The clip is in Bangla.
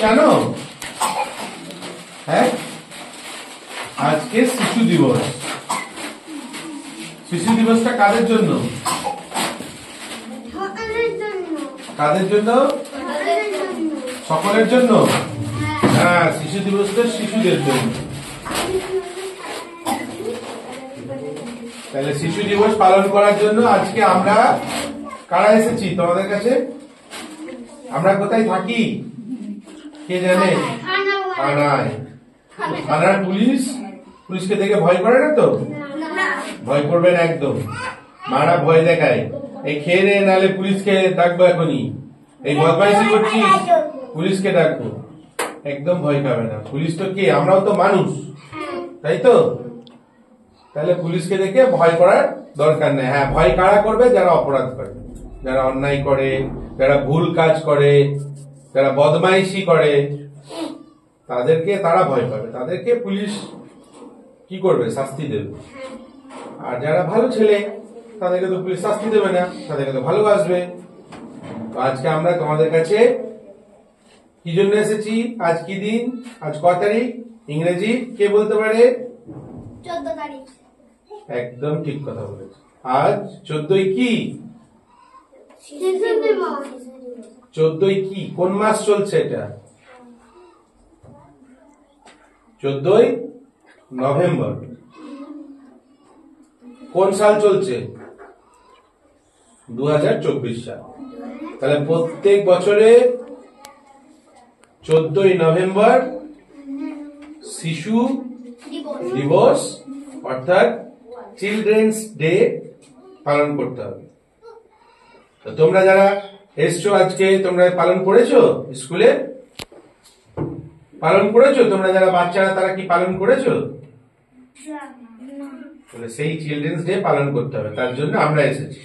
জানো? হ্যাঁ, আজকে শিশু দিবস। শিশু দিবসটা কাদের জন্য? কাদের জন্য? সকলের জন্য। হ্যাঁ, শিশু দিবসটা শিশুদের জন্য। তাহলে শিশু দিবস পালন করার জন্য আজকে আমরা কারা এসেছি তোমাদের কাছে? আমরা কোথায় থাকি কে জানে? থানায়। থানার পুলিশকে দেখে ভয় করে না তো? ভয় করবে না একদম। মারা ভয় দেখায়, এই খেয়ে নে নাহলে পুলিশকে ডাকবো, এখনই এই বদমাইশি করছিস পুলিশকে ডাকবো। একদম ভয় পাবে না। পুলিশ তো কে? আমরাও তো মানুষ, তাই তো? তাহলে পুলিশকে দেখে ভয় করার দরকার নেই। হ্যাঁ, ভয় কারা করবে? যারা অপরাধ করে, যারা অন্যায় করে, যারা ভুল কাজ করে, যারা বদমাইশি করে, তাদেরকে তারা ভয় পাবে। তাদেরকে পুলিশ কি করবে? শাস্তি দেবে। আর যারা ভালো ছেলে তাদেরকে তো পুলিশ শাস্তি দেবে না, তাদেরকে তো ভালোবাসবে। তো আজকে আমরা তোমাদের কাছে কি জন্য এসেছি? আজ কি দিন? আজ ক তারিখ? ইংরেজি কে বলতে পারে? 14 তারিখ। একদম ঠিক কথা বলেছে। আজ 14ই কি? 14ই কি? কোন মাস চলছে এটা? 14ই নভেম্বর। কোন সাল চলছে? 2024 সাল। তাহলে প্রত্যেক বছরে 14ই নভেম্বর শিশু দিবস অর্থাৎ চিলড্রেন্স ডে পালন করতে হবে। তো তোমরা যারা এসছো আজকে, তোমরা পালন করেছো? স্কুলে পালন করেছো? তোমরা যারা বাচ্চারা তারা কি পালন করেছো? সেই চিলড্রেন্স ডে পালন করতে হবে, তার জন্য আমরা এসেছি।